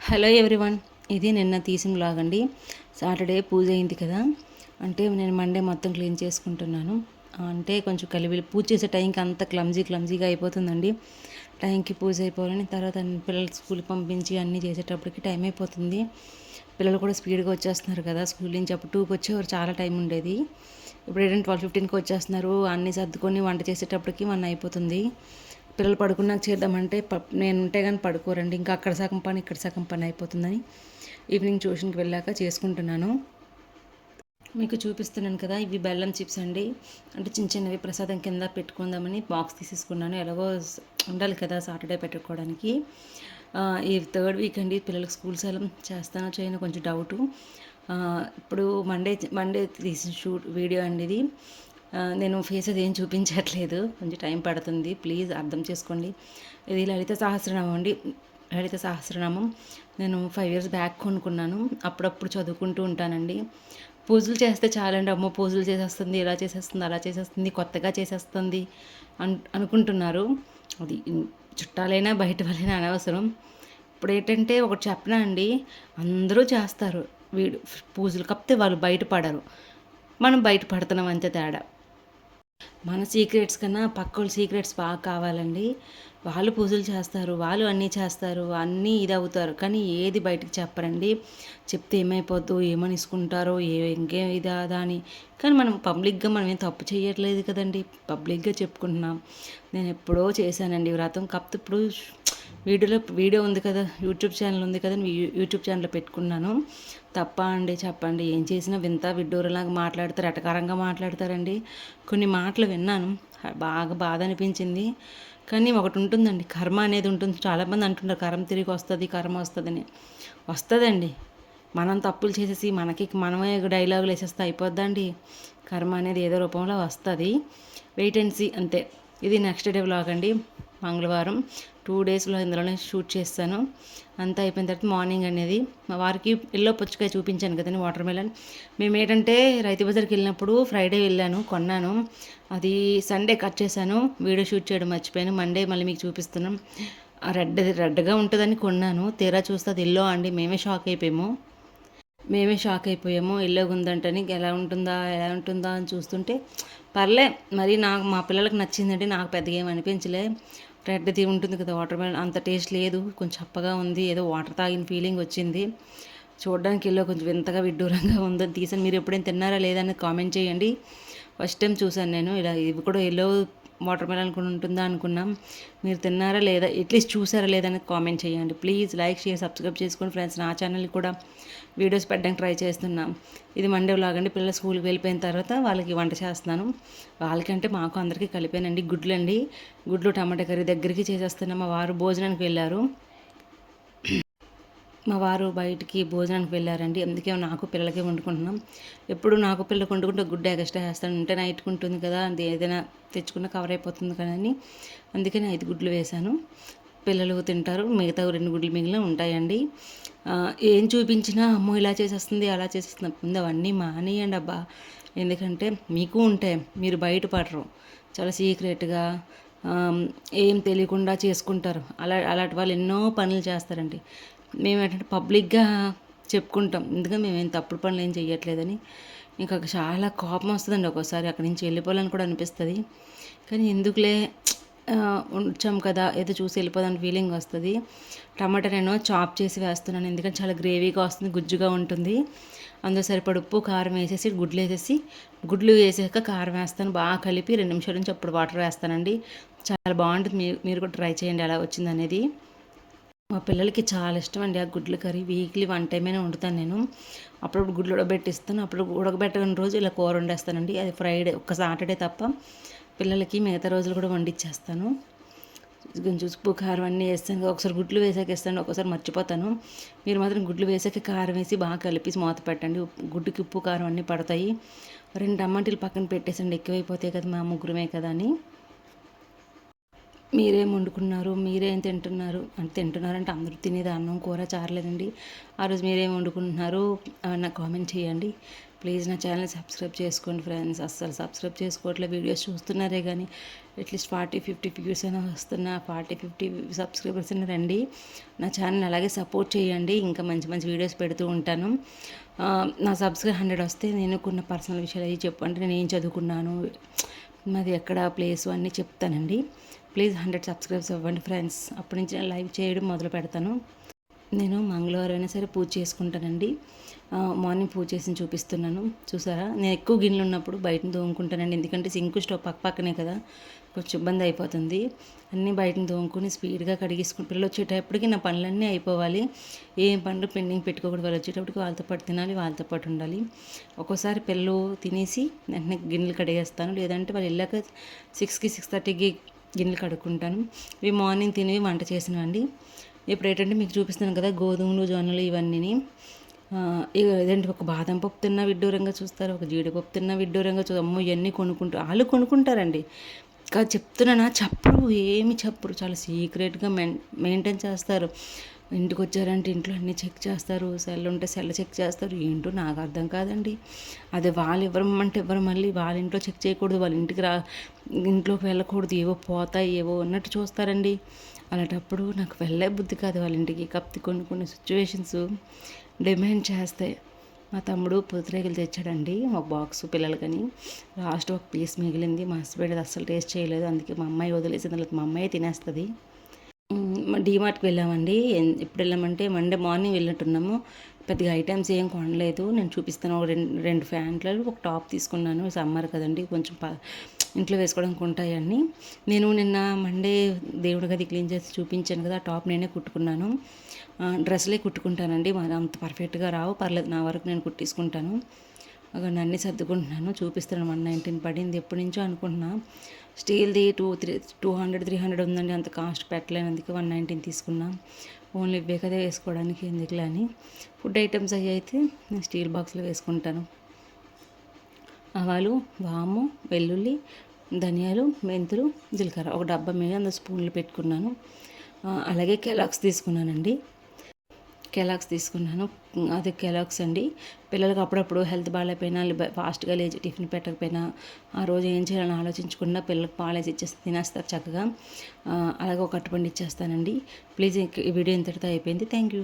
Hello everyone, ఇది నిన్న తీసిన వ్లాగ్ అండి. సాటర్డే పూజ అయింది కదా, అంటే నేను మండే మొత్తం క్లీన్ చేసుకుంటున్నాను. అంటే కొంచెం కలివిలి పూజ చేసే టైంకి అంత క్లమ్జీగా అయిపోతుందండి. టైంకి పూజ అయిపోవాలని తర్వాత పిల్లలు స్కూల్కి పంపించి అన్నీ చేసేటప్పటికి టైం అయిపోతుంది. పిల్లలు కూడా స్పీడ్గా వచ్చేస్తున్నారు కదా స్కూల్ నుంచి. అప్పుడు 2కి వచ్చేవారు, చాలా టైం ఉండేది. ఇప్పుడు ఏంటంటే 12:15కి వచ్చేస్తున్నారు. అన్నీ సర్దుకొని వంట చేసేటప్పటికి 1 అయిపోతుంది. పిల్లలు పడుకున్నాక చేద్దామంటే నేను ఉంటే కానీ పడుకోరండి. ఇంకా అక్కడ సగం పని ఇక్కడ సగం పని అయిపోతుందని ఈవినింగ్ ట్యూషన్కి వెళ్ళాక చేసుకుంటున్నాను. మీకు చూపిస్తున్నాను కదా, ఇవి బెల్లం చిప్స్ అండి. అంటే చిన్న చిన్నవి ప్రసాదం కింద పెట్టుకుందామని బాక్స్ తీసేసుకున్నాను. ఎలాగో ఉండాలి కదా సాటర్డే పెట్టుకోవడానికి. ఈ 3rd వీక్ అండి, పిల్లలకు స్కూల్ సెలవు చేస్తానో చేయను కొంచెం డౌటు. ఇప్పుడు మండే తీసిన వీడియో అండి ఇది. నేను ఫేస్ అది ఏం చూపించట్లేదు, కొంచెం టైం పడుతుంది, ప్లీజ్ అర్థం చేసుకోండి. ఇది లలిత సహస్రనామం అండి. లలిత సహస్రనామం నేను 5 years బ్యాక్ కొనుక్కున్నాను. అప్పుడప్పుడు చదువుకుంటూ ఉంటానండి. పూజలు చేస్తే చాలండి, అమ్మో పూజలు చేసేస్తుంది, ఇలా చేసేస్తుంది, అలా చేసేస్తుంది, కొత్తగా చేసేస్తుంది అనుకుంటున్నారు. అది చుట్టాలైనా బయట వాళ్ళైనా అనవసరం. ఇప్పుడు ఏంటంటే ఒకటి చెప్పనా అండి, అందరూ చేస్తారు పూజలు, కాకపోతే వాళ్ళు బయటపడరు, మనం బయటపడుతున్నాం అంతే తేడా. మన సీక్రెట్స్ కన్నా పక్కోళ్ళ సీక్రెట్స్ బాగా కావాలండి. వాళ్ళు పూజలు చేస్తారు, వాళ్ళు అన్నీ చేస్తారు, అన్నీ ఇది అవుతారు, కానీ ఏది బయటకు చెప్పరండి. చెప్తే ఏమైపోద్దు, ఏమనిసుకుంటారో, ఇంకేం ఇదా అదా అని. కానీ మనం పబ్లిక్గా మనం ఏం తప్పు చేయట్లేదు కదండి, పబ్లిక్గా చెప్పుకుంటున్నాం. నేను ఎప్పుడో చేశానండి వ్రతం, కాకపోతే ఇప్పుడు వీడియో ఉంది కదా, యూట్యూబ్ ఛానల్ ఉంది కదా, యూట్యూబ్ ఛానల్లో పెట్టుకున్నాను. తప్ప అండి చెప్పండి, ఏం చేసినా వింత విడ్డూరలాగా మాట్లాడతారు, ఎటకారంగా మాట్లాడతారండి. కొన్ని మాటలు విన్నాను, బాగా బాధ అనిపించింది. కానీ ఒకటి ఉంటుందండి, కర్మ అనేది ఉంటుంది. చాలామంది అంటుంటారు కర్మ తిరిగి వస్తుంది, కర్మ వస్తుందని. వస్తుందండి, మనం తప్పులు చేసేసి మనమే డైలాగులు వేసేస్తే అయిపోద్దండి. కర్మ అనేది ఏదో రూపంలో వస్తుంది. వెయిట్ అండ్ సీ అంతే. ఇది నెక్స్ట్ డే వ్లాగ్ అండి, మంగళవారం. 2 daysలో ఇందులోనే షూట్ చేస్తాను. అంతా అయిపోయిన తర్వాత మార్నింగ్ అనేది మా వారికి ఎల్లో పుచ్చకాయ చూపించాను కదండి, వాటర్ మెలన్. మేము ఏంటంటే రైతు బజార్కి వెళ్ళినప్పుడు ఫ్రైడే వెళ్ళాను, కొన్నాను. అది సండే కట్ చేశాను, వీడియో షూట్ చేయడం మర్చిపోయాను. మండే మళ్ళీ మీకు చూపిస్తున్నాం. రెడ్గా ఉంటుందని కొన్నాను, తీరా చూస్తే అది ఎల్లో అండి. మేమే షాక్ అయిపోయాము, ఎల్లోగా ఉందంటని. ఎలా ఉంటుందా అని చూస్తుంటే పర్లే. మరి మా పిల్లలకు నచ్చిందంటే నాకు పెద్దగా ఏమి అనిపించలే. రెడ్ది ఉంటుంది కదా వాటర్ మెలన్, అంత టేస్ట్ లేదు, కొంచెం చప్పగా ఉంది, ఏదో వాటర్ తాగిన ఫీలింగ్ వచ్చింది. చూడడానికి ఎల్లో కొంచెం వింతగా విడ్డూరంగా ఉందని తీసాను. మీరు ఎప్పుడైనా తిన్నారా లేదని కామెంట్ చేయండి. ఫస్ట్ టైం చూసాను నేను ఇలా. ఇవి కూడా ఎల్లో వాటర్ మెలన్ కూడా ఉంటుందా అనుకున్నాం. మీరు తిన్నారా లేదా, అట్లీస్ట్ చూసారా లేదని కామెంట్ చేయండి. ప్లీజ్ లైక్, షేర్, సబ్స్క్రైబ్ చేసుకోండి ఫ్రెండ్స్. నా ఛానల్ని కూడా వీడియోస్ పెట్టడానికి ట్రై చేస్తున్నాం. ఇది మండే వ్లాగ్ అండి. పిల్లలు స్కూల్కి వెళ్ళిపోయిన తర్వాత వాళ్ళకి వంట చేస్తున్నాను. వాళ్ళకంటే మాకు అందరికీ కలిపానండి. గుడ్లు టమాటా కర్రీ దగ్గరికి చేసేస్తున్నాం. మా వారు భోజనానికి వెళ్ళారు. మా వారు బయటికి భోజనానికి వెళ్ళారండి, అందుకే నాకు పిల్లలకి వండుకుంటున్నాం. ఎప్పుడు నాకు పిల్లలకు వండుకుంటే గుడ్డ ఎక్స్ట్రా వేస్తాను, ఉంటే నైట్కి ఉంటుంది కదా, అది ఏదైనా తెచ్చుకున్న కవర్ అయిపోతుంది కదా అని, అందుకని 5 గుడ్లు వేశాను. పిల్లలు తింటారు, మిగతా 2 గుడ్లు మిగిలిన ఉంటాయండి. ఏం చూపించినా అమ్మో ఇలా చేసేస్తుంది, అలా చేసేస్తుంది, ముందు అవన్నీ మానేయండి అబ్బా. ఎందుకంటే మీకు ఉంటాయి, మీరు బయటపడరు, చాలా సీక్రెట్గా ఏం తెలియకుండా చేసుకుంటారు. అలాంటి వాళ్ళు ఎన్నో పనులు చేస్తారండి. మేము ఏంటంటే పబ్లిక్గా చెప్పుకుంటాం, ఎందుకంటే మేమేం తప్పుడు పనులు ఏం చేయట్లేదని. ఇంకా చాలా కోపం వస్తుందండి ఒక్కోసారి, అక్కడి నుంచి వెళ్ళిపోవాలని కూడా అనిపిస్తుంది. కానీ ఎందుకులే, వచ్చాం కదా, ఏదో చూసి వెళ్ళిపోదాని ఫీలింగ్ వస్తుంది. టమాటా నేను చాప్ చేసి వేస్తున్నాను, ఎందుకంటే చాలా గ్రేవీగా వస్తుంది, గుజ్జుగా ఉంటుంది. అందులో సరిపడ ఉప్పు, కారం వేసేసి గుడ్లు వేసాక కారం వేస్తాను, బాగా కలిపి 2 నిమిషాల నుంచి అప్పుడు వాటర్ వేస్తానండి. చాలా బాగుంటుంది. మీరు కూడా ట్రై చేయండి ఎలా వచ్చింది అనేది. మా పిల్లలకి చాలా ఇష్టం అండి ఆ గుడ్ల కర్రీ. వీక్లీ 1 time అయినా వండుతాను నేను. అప్పుడప్పుడు గుడ్లు ఉడకబెట్టిస్తాను, అప్పుడు ఉడకబెట్టని రోజు ఇలా కూర వండేస్తానండి. అది ఫ్రైడే ఒక్క సాటర్డే తప్ప, పిల్లలకి మిగతా రోజులు కూడా వండిచ్చేస్తాను. కొంచెం ఉప్పు కారం అన్నీ వేస్తాను, ఒకసారి గుడ్లు వేసాక వేస్తాను, ఒకసారి మర్చిపోతాను. మీరు మాత్రం గుడ్లు వేసాక కారం వేసి బాగా కలిపి మూత పెట్టండి, గుడ్డుకి ఉప్పు కారం అన్నీ పడతాయి. 2 టమాటాలు పక్కన పెట్టేసండి, ఎక్కువైపోతాయి కదా, మా ముగ్గురమే కదా అని. మీరేం వండుకున్నారు, మీరేం తింటున్నారంటే అందరూ తినేది అన్నం కూర చారలేదండి. ఆ రోజు మీరేం వండుకుంటున్నారు నాకు కామెంట్ చేయండి. ప్లీజ్ నా ఛానల్ సబ్స్క్రైబ్ చేసుకోండి ఫ్రెండ్స్. అస్సలు సబ్స్క్రైబ్ చేసుకోవట్లే, వీడియోస్ చూస్తున్నారే కానీ అట్లీస్ట్ 40-50 వ్యూస్ అయినా వస్తున్నా, 40-50 సబ్స్క్రైబర్స్ అయినా రండి. నా ఛానల్ అలాగే సపోర్ట్ చేయండి, ఇంకా మంచి మంచి వీడియోస్ పెడుతూ ఉంటాను. నా సబ్స్క్రైబ్ 100 వస్తే నేను కొన్ని పర్సనల్ విషయాలు అవి చెప్పండి, నేను ఏం చదువుకున్నాను, మాది ఎక్కడ ప్లేసు అన్నీ చెప్తానండి. ప్లీజ్ 100 సబ్స్క్రైబ్స్ అవ్వండి ఫ్రెండ్స్. అప్పటి నుంచి నేను లైవ్ చేయడం మొదలు పెడతాను. నేను మంగళవారం అయినా సరే పూజ చేసుకుంటానండి. మార్నింగ్ పూజ చేసి చూపిస్తున్నాను, చూసారా. నేను ఎక్కువ గిన్నెలు ఉన్నప్పుడు బయటను తోముకుంటానండి, ఎందుకంటే సింకు స్టవ్ పక్కనే కదా, కొంచెం ఇబ్బంది అయిపోతుంది. అన్నీ బయటను తోముకొని స్పీడ్గా కడిగేసుకుని పిల్లలు వచ్చేటప్పటికి నా పనులన్నీ అయిపోవాలి. ఏం పనులు పెండింగ్ పెట్టుకోకూడదు. వాళ్ళు వచ్చేటప్పటికి వాళ్ళతో పాటు తినాలి, వాళ్ళతో పాటు ఉండాలి. ఒక్కోసారి పిల్లలు తినేసి వెంటనే గిన్నెలు కడిగేస్తాను, లేదంటే వాళ్ళు వెళ్ళాక 6కి 6:30కి గిన్నెలు కడుక్కుంటాను. ఇవి మార్నింగ్ తినేవి వంట చేసినవండి. ఇప్పుడు ఏంటంటే మీకు చూపిస్తున్నాను కదా, గోధుమలు జొన్నలు ఇవన్నీ. ఏదంటే ఒక బాదం పప్పు తిన్నా విడ్డూరంగా చూస్తారు, ఒక జీడిపప్పు తిన్నా విడ్డూరంగా చూస్తారు. అమ్మో ఇవన్నీ కొనుక్కుంటారు, వాళ్ళు కొనుక్కుంటారండి. కాదు చెప్తున్నానా, చెప్పరు, ఏమి చెప్పరు, చాలా సీక్రెట్గా మెయింటైన్ చేస్తారు. ఇంటికి వచ్చారంటే ఇంట్లో అన్నీ చెక్ చేస్తారు, సెల్ ఉంటే సెల్ చెక్ చేస్తారు. ఏంటో నాకు అర్థం కాదండి. అదే వాళ్ళు ఇవ్వమంటే ఇవ్వరు, మళ్ళీ వాళ్ళ ఇంట్లో చెక్ చేయకూడదు, వాళ్ళ ఇంటికి ఇంట్లోకి వెళ్ళకూడదు, ఏవో పోతాయి ఏవో అన్నట్టు చూస్తారండి. అలాంటప్పుడు నాకు వెళ్ళే బుద్ధి కాదు వాళ్ళ ఇంటికి. కాకపోతే కొన్ని సిచ్యువేషన్స్ డిమాండ్ చేస్తాయి. మా తమ్ముడు పూతరేకులు తెచ్చాడండి, ఒక బాక్స్ పిల్లలకని. లాస్ట్ ఒక పీస్ మిగిలింది, మా హస్బెండ్ అస్సలు టేస్ట్ చేయలేదు, అందుకే మా అమ్మాయి వదిలేసింది, మా అమ్మాయి తినేస్తుంది. డీమార్ట్కి వెళ్ళామండి. ఎప్పుడు వెళ్ళామంటే మండే మార్నింగ్ వెళ్ళినట్టున్నాము. పెద్దగా ఐటమ్స్ ఏం కొనలేదు. నేను చూపిస్తాను, ఒక రెండు ఫ్యాంట్లు, ఒక టాప్ తీసుకున్నాను. సమ్మర్ కదండి, కొంచెం ఇంట్లో వేసుకోవడానికి ఉంటాయని. నేను నిన్న మండే దేవుడి గది క్లీన్ చేసి చూపించాను కదా, ఆ టాప్ నేనే కుట్టుకున్నాను. డ్రెస్లే కుట్టుకుంటానండి, మరి అంత పర్ఫెక్ట్గా రావు, పర్లేదు, నా వరకు నేను కుట్టించుకుంటాను. అక్కడ అన్నీ సర్దుకుంటున్నాను, చూపిస్తున్నాను. 119 పడింది, ఎప్పటి నుంచో అనుకుంటున్నా. స్టీల్ది 200-300 ఉందండి, అంత కాస్ట్ పెట్టలేను, అందుకే 119 తీసుకున్నా. ఓన్లీ ఇవే కదా వేసుకోవడానికి, ఎందుకులే అని. ఫుడ్ ఐటమ్స్ అవి అయితే నేను స్టీల్ బాక్స్లో వేసుకుంటాను. ఆవాలు, వాము, వెల్లుల్లి, ధనియాలు, మెంతులు, జీలకర్ర ఒక డబ్బా మీద 100 స్పూన్లు పెట్టుకున్నాను. అలాగే కెలాక్స్ తీసుకున్నానండి. కెలాక్స్ తీసుకున్నాను, అది కెలాక్స్ అండి. పిల్లలకి అప్పుడప్పుడు హెల్త్ బాగాలేకపోయినా, ఫాస్ట్గా లేచి టిఫిన్ పెట్టకపోయినా, ఆ రోజు ఏం చేయాలని ఆలోచించకుండా పిల్లలకు పాలేసి ఇచ్చేసి తినేస్తారు చక్కగా. అలాగే ఒక అరటిపండు ఇచ్చేస్తానండి. ప్లీజ్ ఈ వీడియో ఇంతటితో అయిపోయింది. Thank you.